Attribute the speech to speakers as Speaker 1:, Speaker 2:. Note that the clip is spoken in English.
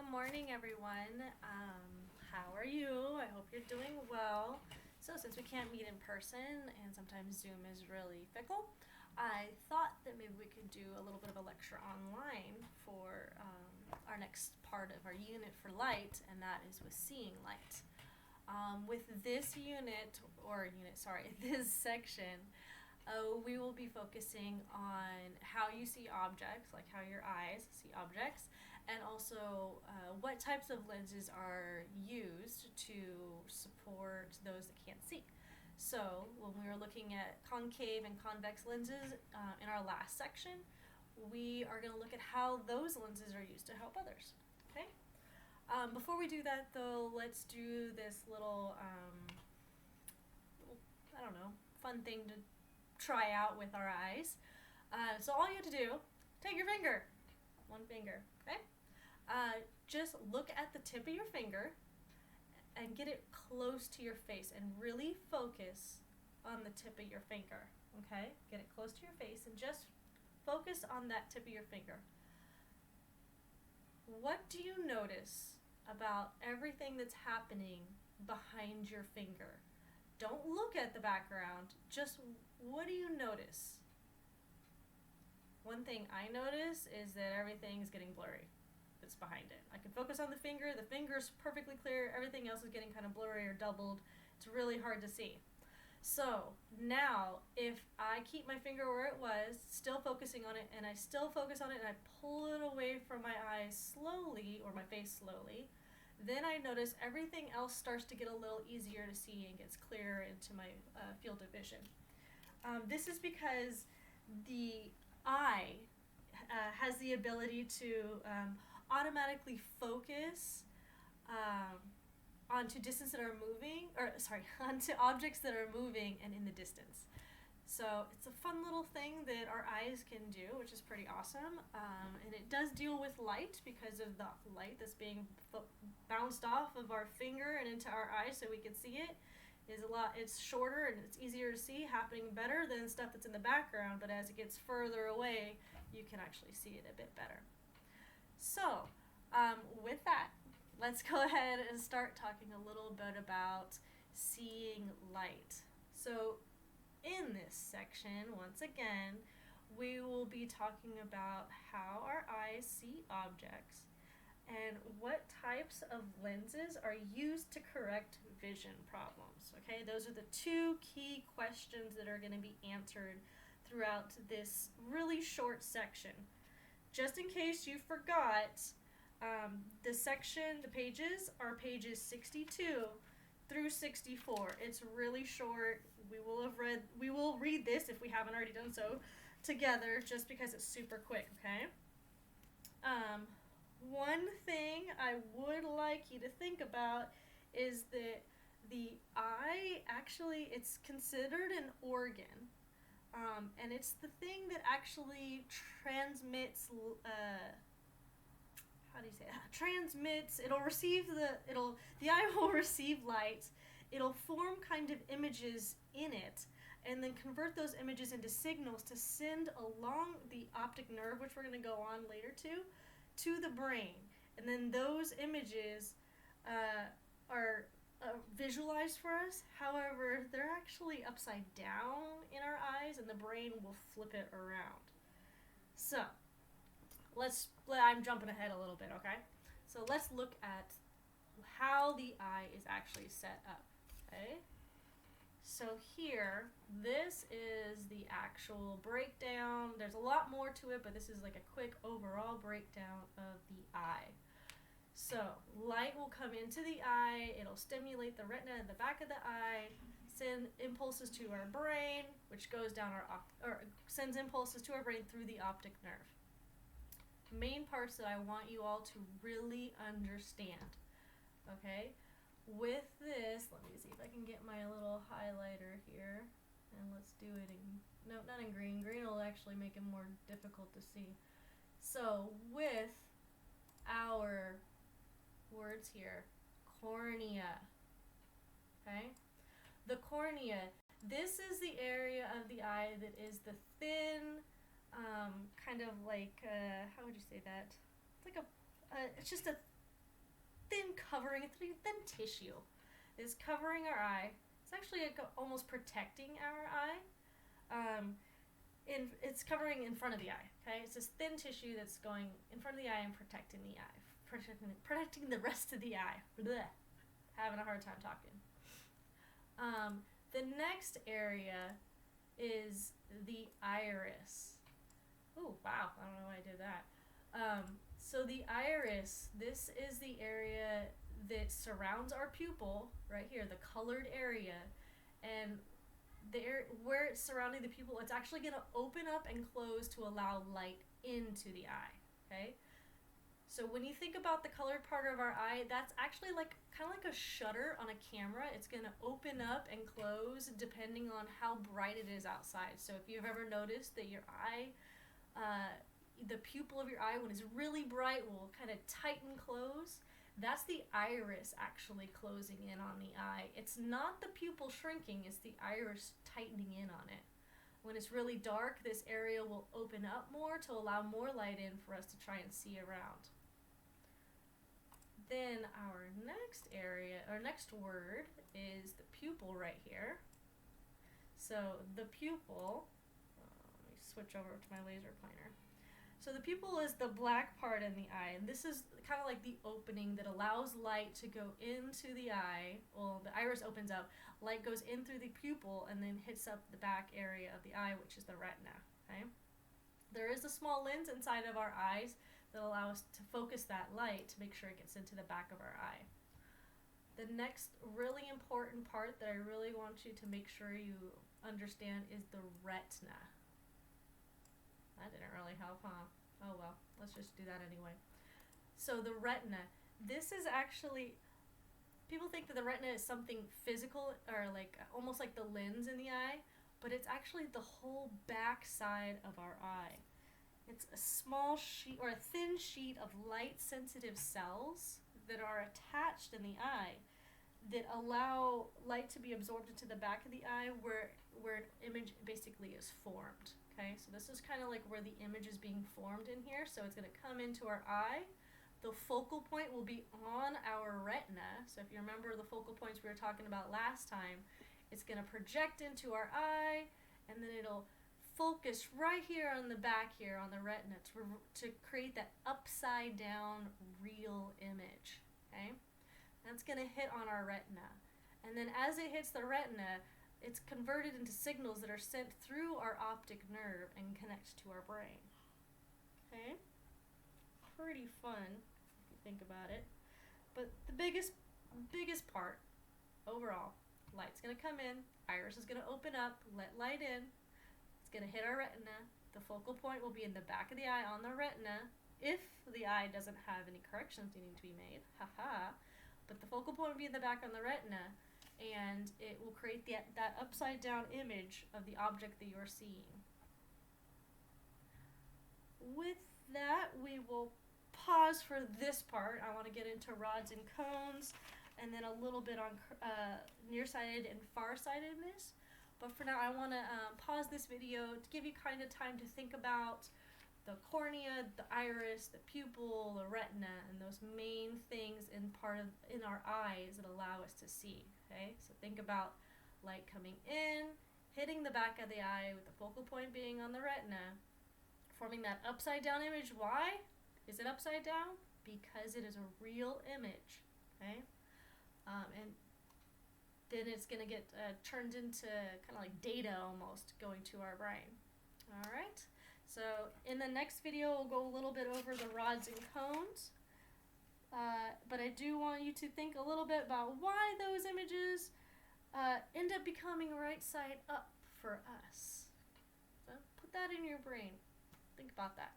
Speaker 1: Good morning, everyone. How are you? I hope you're doing well. So, since we can't meet in person and sometimes Zoom is really fickle, I thought that maybe we could do a little bit of a lecture online for our next part of our unit for light, and that is with seeing light. With this this section, we will be focusing on how you see objects, like how your eyes see objects, and also what types of lenses are used to support those that can't see. So, when we were looking at concave and convex lenses in our last section, we are going to look at how those lenses are used to help others. Okay? Before we do that, though, let's do this little, I don't know, fun thing to try out with our eyes. So all you have to do, take your finger, one finger, okay? Just look at the tip of your finger and get it close to your face and really focus on the tip of your finger, okay? Get it close to your face and just focus on that tip of your finger. What do you notice about everything that's happening behind your finger? Don't look at the background, just what do you notice? One thing I notice is that everything's getting blurry that's behind it. I can focus on the finger's perfectly clear, everything else is getting kind of blurry or doubled. It's really hard to see. So now, if I keep my finger where it was, still focusing on it, and I still focus on it, and I pull it away from my eyes slowly, or my face slowly, then I notice everything else starts to get a little easier to see and gets clearer into my field of vision. This is because the eye has the ability to automatically focus onto distance that are moving, onto objects that are moving and in the distance. So it's a fun little thing that our eyes can do, which is pretty awesome. And it does deal with light because of the light that's being bounced off of our finger and into our eyes so we can see it. It's shorter and it's easier to see, happening better than stuff that's in the background, but as it gets further away, you can actually see it a bit better. So, with that, let's go ahead and start talking a little bit about seeing light. So, in this section, once again, we will be talking about how our eyes see objects and what types of lenses are used to correct vision problems. Okay, those are the two key questions that are going to be answered throughout this really short section. Just in case you forgot, the pages are pages 62 through 64. It's really short. We will read this if we haven't already done so together, just because it's super quick, okay? One thing I would like you to think about is that the eye, actually, it's considered an organ. And it's the thing that actually transmits, the eye will receive light, it'll form kind of images in it, and then convert those images into signals to send along the optic nerve, which we're going to go on later to the brain. And then those images are visualized for us. However, they're actually upside down in our eyes, and the brain will flip it around. So, I'm jumping ahead a little bit, okay? So let's look at how the eye is actually set up, okay? So here, this is the actual breakdown. There's a lot more to it, but this is like a quick overall breakdown of the eye. So, light will come into the eye, it'll stimulate the retina in the back of the eye, send impulses to our brain, which goes down sends impulses to our brain through the optic nerve. Main parts that I want you all to really understand, okay? With this, let me see if I can get my little highlighter here, and let's do it no, not in green. Green will actually make it more difficult to see. So, with our words here, cornea, okay? The cornea, this is the area of the eye that is the thin, kind of like, how would you say that? It's like it's just a thin covering, a thin tissue is covering our eye. It's actually like almost protecting our eye. It's covering in front of the eye. Okay, it's this thin tissue that's going in front of the eye and protecting the eye, protecting the rest of the eye. Blech. Having a hard time talking. The next area is the iris. Oh wow, I don't know why I did that. So the iris, this is the area that surrounds our pupil right here, the colored area, and where it's surrounding the pupil, it's actually going to open up and close to allow light into the eye. Okay, so when you think about the colored part of our eye, that's actually like kind of like a shutter on a camera. It's going to open up and close depending on how bright it is outside. So if you've ever noticed that your eye, the pupil of your eye, when it's really bright, will kind of tighten close. That's the iris actually closing in on the eye. It's not the pupil shrinking, it's the iris tightening in on it. When it's really dark, this area will open up more to allow more light in for us to try and see around. Then our next area, our next word is the pupil right here. So the pupil, let me switch over to my laser pointer. So the pupil is the black part in the eye, and this is kind of like the opening that allows light to go into the eye. Well, the iris opens up, light goes in through the pupil and then hits up the back area of the eye, which is the retina. Okay? There is a small lens inside of our eyes that allow us to focus that light to make sure it gets into the back of our eye. The next really important part that I really want you to make sure you understand is the retina. That didn't really help, huh? Oh well, let's just do that anyway. So the retina, this is actually, people think that the retina is something physical or like almost like the lens in the eye, but it's actually the whole back side of our eye. It's a small sheet or a thin sheet of light sensitive cells that are attached in the eye that allow light to be absorbed into the back of the eye where an image basically is formed. Okay, so this is kind of like where the image is being formed in here. So it's going to come into our eye. The focal point will be on our retina. So if you remember the focal points we were talking about last time, it's going to project into our eye, and then it'll focus right here on the back here on the retina to create that upside down real image. Okay, that's going to hit on our retina. And then as it hits the retina, it's converted into signals that are sent through our optic nerve and connect to our brain. Okay? Pretty fun if you think about it. But the biggest part overall, light's going to come in, iris is going to open up, let light in, it's going to hit our retina. The focal point will be in the back of the eye on the retina if the eye doesn't have any corrections needing to be made. Haha. But the focal point will be in the back on the retina, and it will create that upside down image of the object that you're seeing. With that, we will pause for this part. I want to get into rods and cones, and then a little bit on nearsighted and farsightedness. But for now, I want to pause this video to give you kind of time to think about the cornea, the iris, the pupil, the retina, and those main things in our eyes that allow us to see. Okay, so think about light coming in, hitting the back of the eye with the focal point being on the retina, forming that upside down image. Why is it upside down? Because it is a real image. Okay, and then it's going to get turned into kind of like data almost going to our brain. All right. So in the next video, we'll go a little bit over the rods and cones. But I do want you to think a little bit about why those images end up becoming right side up for us. So put that in your brain. Think about that.